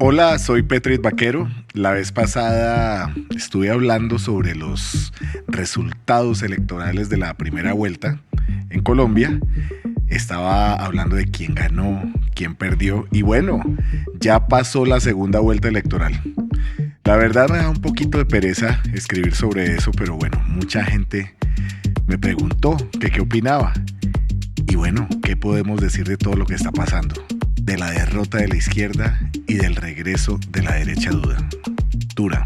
Hola, soy Petrit Vaquero. La vez pasada estuve hablando sobre los resultados electorales de la primera vuelta en Colombia. Estaba hablando de quién ganó, quién perdió y bueno, ya pasó la segunda vuelta electoral. La verdad me da un poquito de pereza escribir sobre eso, pero bueno, mucha gente me preguntó que qué opinaba. Y bueno, ¿qué podemos decir de todo lo que está pasando? De la derrota de la izquierda y del regreso de la derecha dura.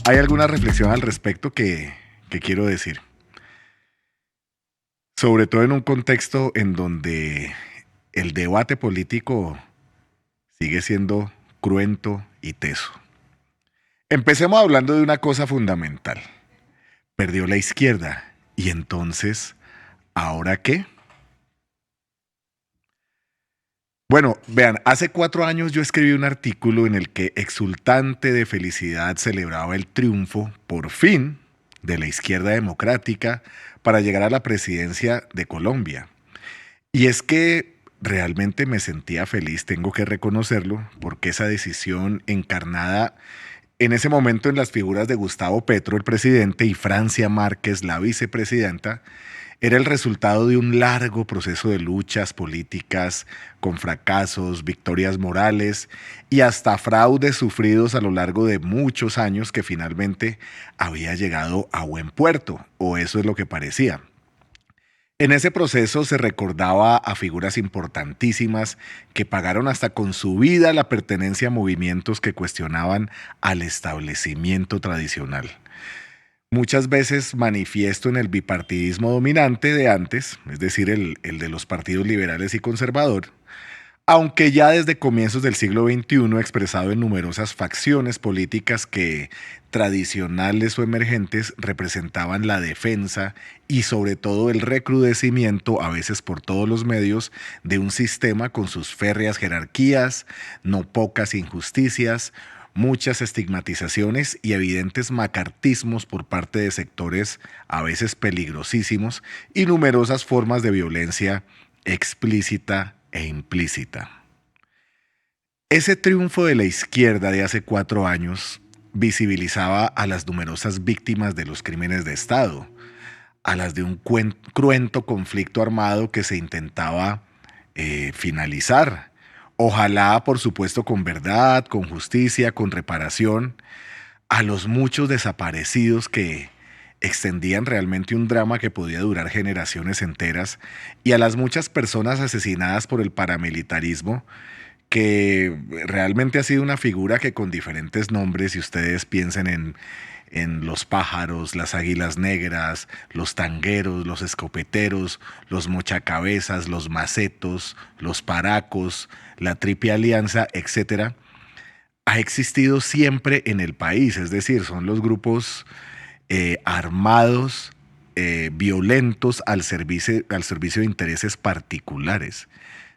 Hay alguna reflexión al respecto que quiero decir. Sobre todo en un contexto en donde el debate político sigue siendo cruento y teso. Empecemos hablando de una cosa fundamental. Perdió la izquierda. Y entonces, ¿ahora qué? Bueno, vean, hace 4 años yo escribí un artículo en el que exultante de felicidad celebraba el triunfo, por fin, de la izquierda democrática para llegar a la presidencia de Colombia. Y es que realmente me sentía feliz, tengo que reconocerlo, porque esa decisión encarnada en ese momento en las figuras de Gustavo Petro, el presidente, y Francia Márquez, la vicepresidenta, era el resultado de un largo proceso de luchas políticas con fracasos, victorias morales y hasta fraudes sufridos a lo largo de muchos años que finalmente había llegado a buen puerto, o eso es lo que parecía. En ese proceso se recordaba a figuras importantísimas que pagaron hasta con su vida la pertenencia a movimientos que cuestionaban al establecimiento tradicional. Muchas veces manifiesto en el bipartidismo dominante de antes, es decir, el de los partidos liberales y conservador, aunque ya desde comienzos del siglo XXI expresado en numerosas facciones políticas que, tradicionales o emergentes, representaban la defensa y sobre todo el recrudecimiento, a veces por todos los medios, de un sistema con sus férreas jerarquías, no pocas injusticias, muchas estigmatizaciones y evidentes macartismos por parte de sectores a veces peligrosísimos y numerosas formas de violencia explícita e implícita. Ese triunfo de la izquierda de hace 4 años visibilizaba a las numerosas víctimas de los crímenes de Estado, a las de un cruento conflicto armado que se intentaba finalizar. Ojalá, por supuesto, con verdad, con justicia, con reparación, a los muchos desaparecidos que extendían realmente un drama que podía durar generaciones enteras y a las muchas personas asesinadas por el paramilitarismo que realmente ha sido una figura que con diferentes nombres, si ustedes piensen en los pájaros, las águilas negras, los tangueros, los escopeteros, los mochacabezas, los macetos, los paracos, la Triple Alianza, etcétera, ha existido siempre en el país, es decir, son los grupos armados, violentos al servicio de intereses particulares.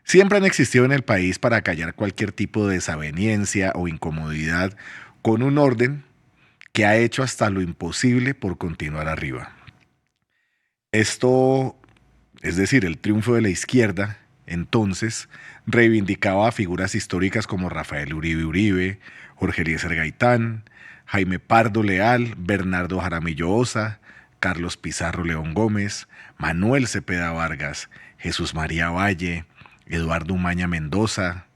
Siempre han existido en el país para callar cualquier tipo de desaveniencia o incomodidad con un orden que ha hecho hasta lo imposible por continuar arriba. Esto, es decir, el triunfo de la izquierda, entonces, reivindicaba a figuras históricas como Rafael Uribe Uribe, Jorge Eliezer Gaitán, Jaime Pardo Leal, Bernardo Jaramillo Osa, Carlos Pizarro León Gómez, Manuel Cepeda Vargas, Jesús María Valle, Eduardo Umaña Mendoza,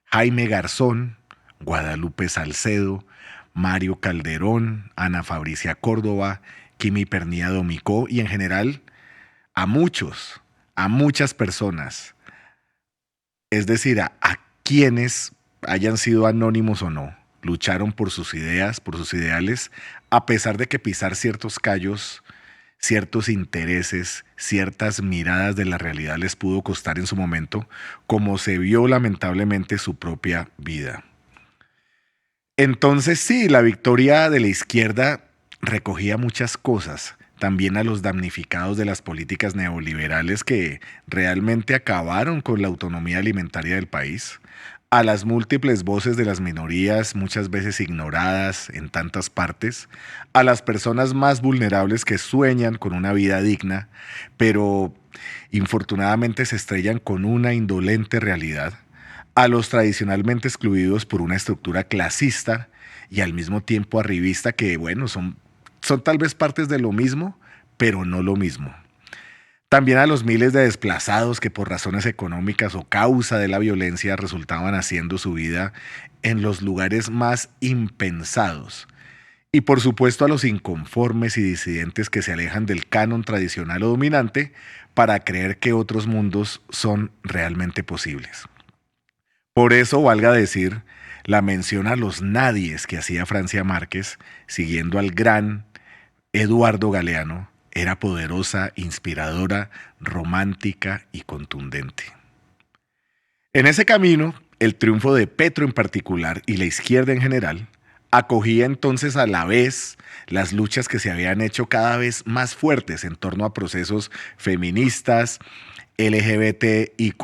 Jaime Garzón, Guadalupe Salcedo, Mario Calderón, Ana Fabricia Córdoba, Kimi Pernía Domicó y en general a muchas personas, es decir, a quienes hayan sido anónimos o no, lucharon por sus ideas, por sus ideales, a pesar de que pisar ciertos callos, ciertos intereses, ciertas miradas de la realidad les pudo costar en su momento, como se vio lamentablemente su propia vida. Entonces sí, la victoria de la izquierda recogía muchas cosas, también a los damnificados de las políticas neoliberales que realmente acabaron con la autonomía alimentaria del país, a las múltiples voces de las minorías, muchas veces ignoradas en tantas partes, a las personas más vulnerables que sueñan con una vida digna, pero infortunadamente se estrellan con una indolente realidad, a los tradicionalmente excluidos por una estructura clasista y al mismo tiempo arribista que, bueno, son tal vez partes de lo mismo, pero no lo mismo. También a los miles de desplazados que por razones económicas o causa de la violencia resultaban haciendo su vida en los lugares más impensados. Y por supuesto a los inconformes y disidentes que se alejan del canon tradicional o dominante para creer que otros mundos son realmente posibles. Por eso, valga decir, la mención a los nadies que hacía Francia Márquez, siguiendo al gran Eduardo Galeano, era poderosa, inspiradora, romántica y contundente. En ese camino, el triunfo de Petro en particular y la izquierda en general acogía entonces a la vez las luchas que se habían hecho cada vez más fuertes en torno a procesos feministas, LGBTIQ+,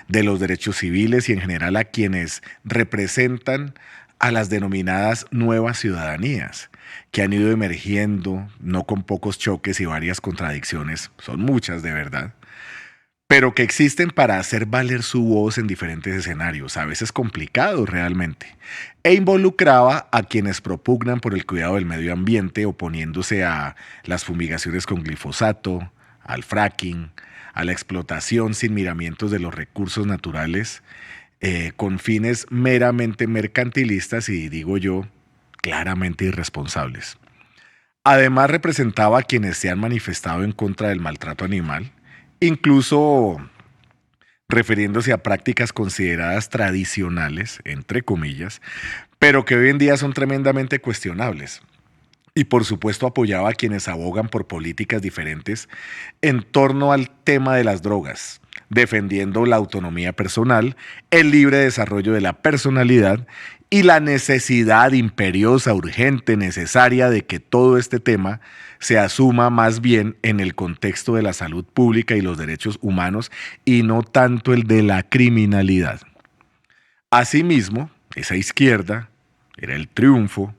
de los derechos civiles y en general a quienes representan a las denominadas nuevas ciudadanías, que han ido emergiendo, no con pocos choques y varias contradicciones, son muchas de verdad, pero que existen para hacer valer su voz en diferentes escenarios, a veces complicados realmente, e involucraba a quienes propugnan por el cuidado del medio ambiente, oponiéndose a las fumigaciones con glifosato, al fracking, a la explotación sin miramientos de los recursos naturales, con fines meramente mercantilistas y, digo yo, claramente irresponsables. Además, representaba a quienes se han manifestado en contra del maltrato animal, incluso refiriéndose a prácticas consideradas tradicionales, entre comillas, pero que hoy en día son tremendamente cuestionables. Y por supuesto apoyaba a quienes abogan por políticas diferentes en torno al tema de las drogas, defendiendo la autonomía personal, el libre desarrollo de la personalidad y la necesidad imperiosa, urgente, necesaria de que todo este tema se asuma más bien en el contexto de la salud pública y los derechos humanos y no tanto el de la criminalidad. Asimismo, esa izquierda era el triunfo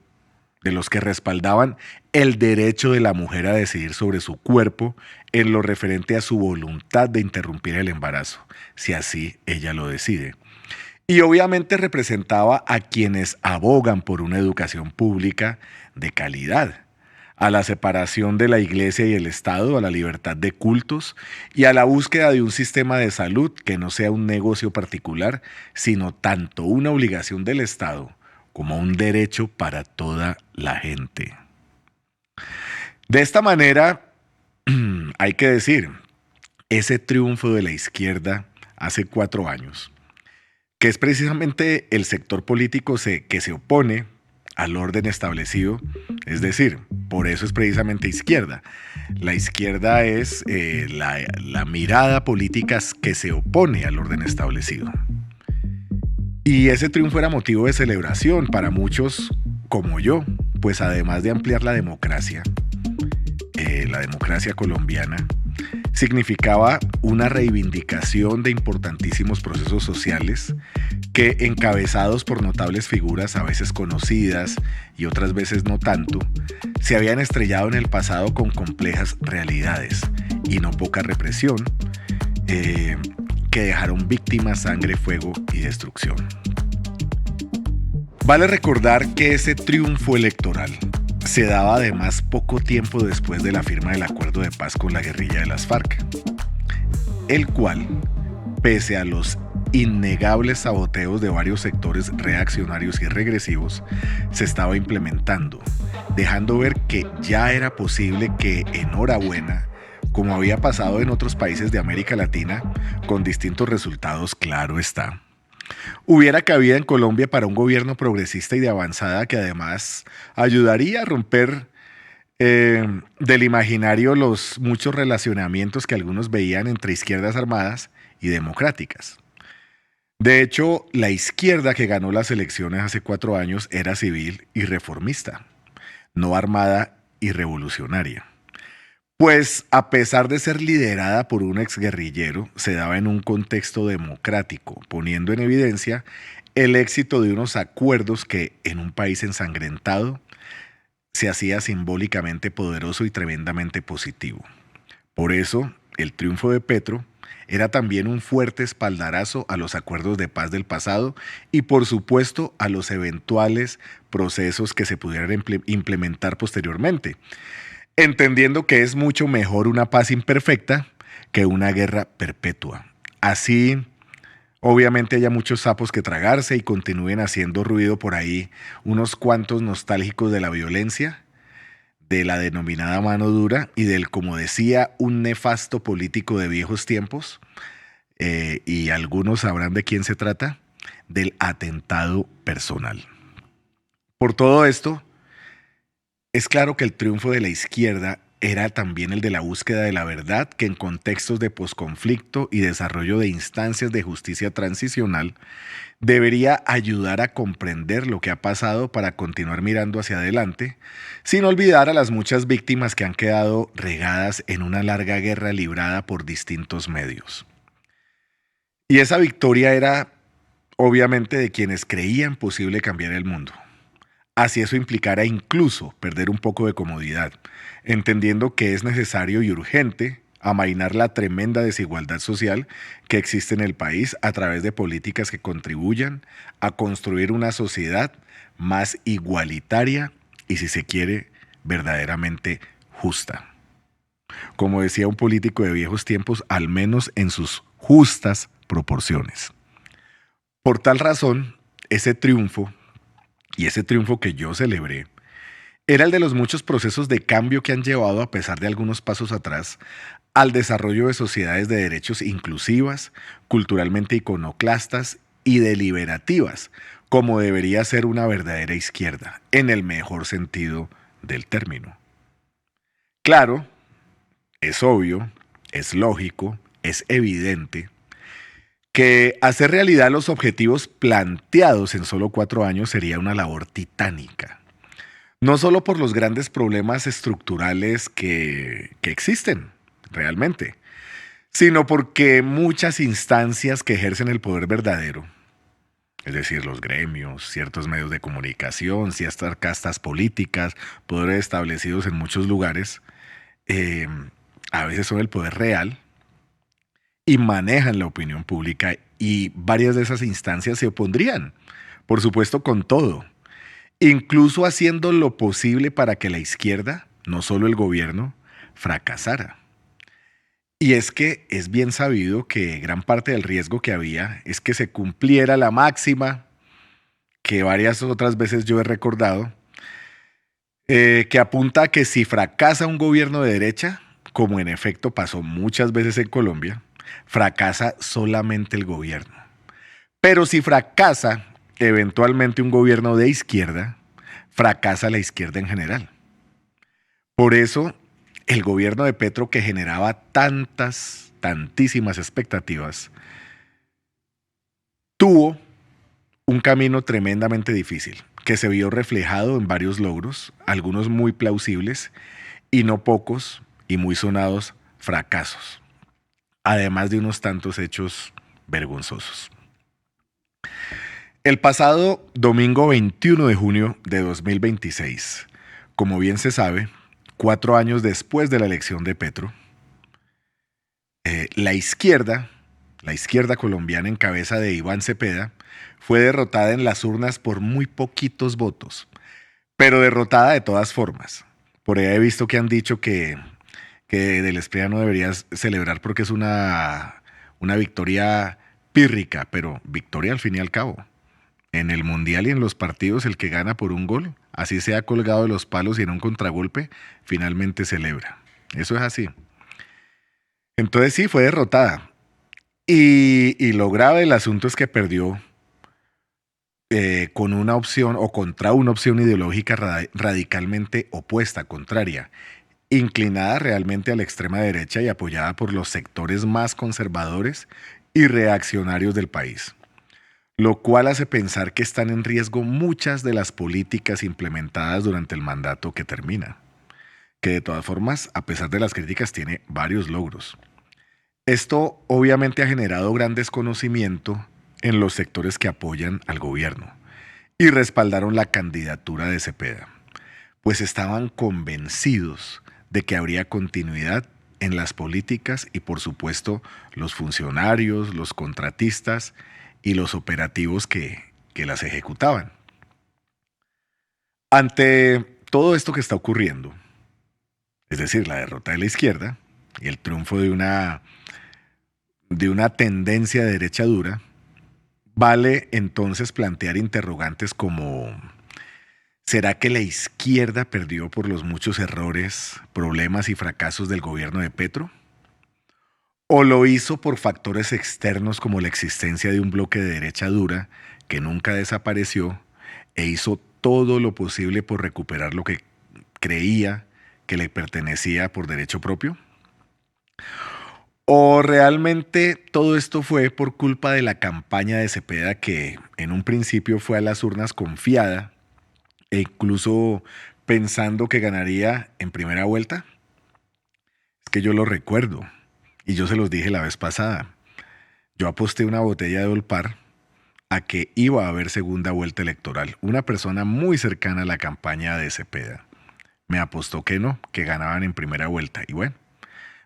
de los que respaldaban el derecho de la mujer a decidir sobre su cuerpo en lo referente a su voluntad de interrumpir el embarazo, si así ella lo decide. Y obviamente representaba a quienes abogan por una educación pública de calidad, a la separación de la iglesia y el Estado, a la libertad de cultos y a la búsqueda de un sistema de salud que no sea un negocio particular, sino tanto una obligación del Estado como un derecho para toda la gente. De esta manera, hay que decir, ese triunfo de la izquierda hace 4 años, que es precisamente el sector político que se opone al orden establecido, es decir, por eso es precisamente izquierda. La izquierda es la mirada política que se opone al orden establecido. Y ese triunfo era motivo de celebración para muchos como yo, pues además de ampliar la democracia colombiana, significaba una reivindicación de importantísimos procesos sociales que, encabezados por notables figuras a veces conocidas y otras veces no tanto, se habían estrellado en el pasado con complejas realidades y no poca represión, que dejaron víctimas, sangre, fuego y destrucción. Vale recordar que ese triunfo electoral se daba además poco tiempo después de la firma del acuerdo de paz con la guerrilla de las FARC, el cual, pese a los innegables saboteos de varios sectores reaccionarios y regresivos, se estaba implementando, dejando ver que ya era posible que, enhorabuena, como había pasado en otros países de América Latina, con distintos resultados, claro está, hubiera cabida en Colombia para un gobierno progresista y de avanzada que además ayudaría a romper del imaginario los muchos relacionamientos que algunos veían entre izquierdas armadas y democráticas. De hecho, la izquierda que ganó las elecciones hace 4 años era civil y reformista, no armada y revolucionaria. Pues a pesar de ser liderada por un exguerrillero, se daba en un contexto democrático, poniendo en evidencia el éxito de unos acuerdos que, en un país ensangrentado, se hacía simbólicamente poderoso y tremendamente positivo. Por eso, el triunfo de Petro era también un fuerte espaldarazo a los acuerdos de paz del pasado y por supuesto a los eventuales procesos que se pudieran implementar posteriormente, entendiendo que es mucho mejor una paz imperfecta que una guerra perpetua. Así, obviamente haya muchos sapos que tragarse y continúen haciendo ruido por ahí unos cuantos nostálgicos de la violencia, de la denominada mano dura y del, como decía, un nefasto político de viejos tiempos, y algunos sabrán de quién se trata, del atentado personal. Por todo esto, es claro que el triunfo de la izquierda era también el de la búsqueda de la verdad, que en contextos de posconflicto y desarrollo de instancias de justicia transicional debería ayudar a comprender lo que ha pasado para continuar mirando hacia adelante, sin olvidar a las muchas víctimas que han quedado regadas en una larga guerra librada por distintos medios. Y esa victoria era, obviamente, de quienes creían posible cambiar el mundo. Así eso implicara incluso perder un poco de comodidad, entendiendo que es necesario y urgente amainar la tremenda desigualdad social que existe en el país a través de políticas que contribuyan a construir una sociedad más igualitaria y, si se quiere, verdaderamente justa. Como decía un político de viejos tiempos, al menos en sus justas proporciones. Por tal razón, ese triunfo, y ese triunfo que yo celebré, era el de los muchos procesos de cambio que han llevado, a pesar de algunos pasos atrás, al desarrollo de sociedades de derechos inclusivas, culturalmente iconoclastas y deliberativas, como debería ser una verdadera izquierda, en el mejor sentido del término. Claro, es obvio, es lógico, es evidente que hacer realidad los objetivos planteados en solo 4 años sería una labor titánica. No solo por los grandes problemas estructurales que existen realmente, sino porque muchas instancias que ejercen el poder verdadero, es decir, los gremios, ciertos medios de comunicación, ciertas castas políticas, poderes establecidos en muchos lugares, eh, a veces son el poder real y manejan la opinión pública, y varias de esas instancias se opondrían, por supuesto, con todo, incluso haciendo lo posible para que la izquierda, no solo el gobierno, fracasara. Y es que es bien sabido que gran parte del riesgo que había es que se cumpliera la máxima que varias otras veces yo he recordado, que apunta a que si fracasa un gobierno de derecha, como en efecto pasó muchas veces en Colombia, fracasa solamente el gobierno. Pero si fracasa eventualmente un gobierno de izquierda, fracasa la izquierda en general. Por eso, el gobierno de Petro, que generaba tantísimas expectativas, tuvo un camino tremendamente difícil, que se vio reflejado en varios logros, algunos muy plausibles y no pocos y muy sonados fracasos, además de unos tantos hechos vergonzosos. El pasado domingo 21 de junio de 2026, como bien se sabe, 4 años después de la elección de Petro, la izquierda colombiana en cabeza de Iván Cepeda, fue derrotada en las urnas por muy poquitos votos, pero derrotada de todas formas. Por ahí he visto que han dicho que Del Espriella no deberías celebrar porque es una victoria pírrica, pero victoria al fin y al cabo. En el mundial y en los partidos, el que gana por un gol, así sea colgado de los palos y en un contragolpe, finalmente celebra. Eso es así. Entonces sí, fue derrotada. Y lo grave del asunto es que perdió con una opción o contra una opción ideológica radicalmente opuesta, contraria, inclinada realmente a la extrema derecha y apoyada por los sectores más conservadores y reaccionarios del país, lo cual hace pensar que están en riesgo muchas de las políticas implementadas durante el mandato que termina, que de todas formas, a pesar de las críticas, tiene varios logros. Esto obviamente ha generado gran desconocimiento en los sectores que apoyan al gobierno y respaldaron la candidatura de Cepeda, pues estaban convencidos de que habría continuidad en las políticas y por supuesto los funcionarios, los contratistas y los operativos que las ejecutaban. Ante todo esto que está ocurriendo, es decir, la derrota de la izquierda y el triunfo de una tendencia de derecha dura, vale entonces plantear interrogantes como: ¿será que la izquierda perdió por los muchos errores, problemas y fracasos del gobierno de Petro? ¿O lo hizo por factores externos como la existencia de un bloque de derecha dura que nunca desapareció e hizo todo lo posible por recuperar lo que creía que le pertenecía por derecho propio? ¿O realmente todo esto fue por culpa de la campaña de Cepeda, que en un principio fue a las urnas confiada e incluso pensando que ganaría en primera vuelta? Es que yo lo recuerdo y yo se los dije la vez pasada. Yo aposté una botella de Olpar a que iba a haber segunda vuelta electoral. Una persona muy cercana a la campaña de Cepeda me apostó que no, que ganaban en primera vuelta. Y bueno,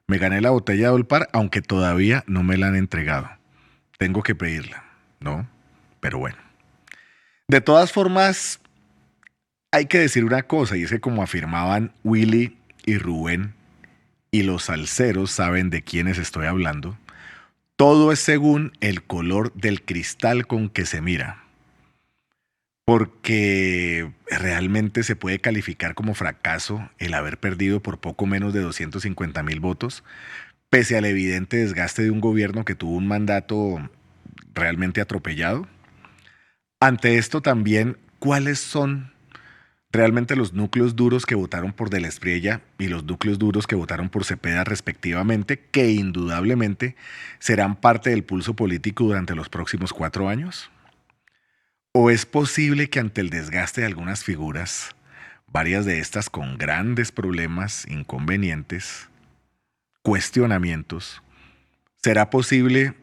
me gané la botella de Olpar, aunque todavía no me la han entregado. Tengo que pedirla, ¿no? Pero bueno. De todas formas, hay que decir una cosa, y es que como afirmaban Willy y Rubén, y los salseros saben de quiénes estoy hablando, todo es según el color del cristal con que se mira. Porque realmente se puede calificar como fracaso el haber perdido por poco menos de 250,000 votos, pese al evidente desgaste de un gobierno que tuvo un mandato realmente atropellado. Ante esto también, ¿cuáles son realmente los núcleos duros que votaron por De la Espriella y los núcleos duros que votaron por Cepeda respectivamente, que indudablemente serán parte del pulso político durante los próximos 4 años? ¿O es posible que ante el desgaste de algunas figuras, varias de estas con grandes problemas, inconvenientes, cuestionamientos, será posible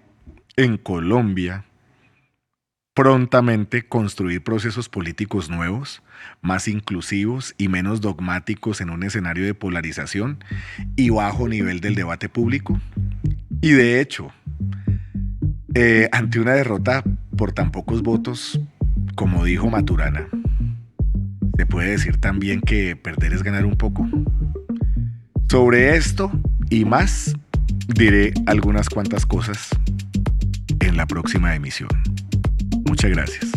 en Colombia prontamente construir procesos políticos nuevos, más inclusivos y menos dogmáticos en un escenario de polarización y bajo nivel del debate público? Y de hecho, ante una derrota por tan pocos votos, como dijo Maturana, ¿se puede decir también que perder es ganar un poco? Sobre esto y más diré algunas cuantas cosas en la próxima emisión. Muchas gracias.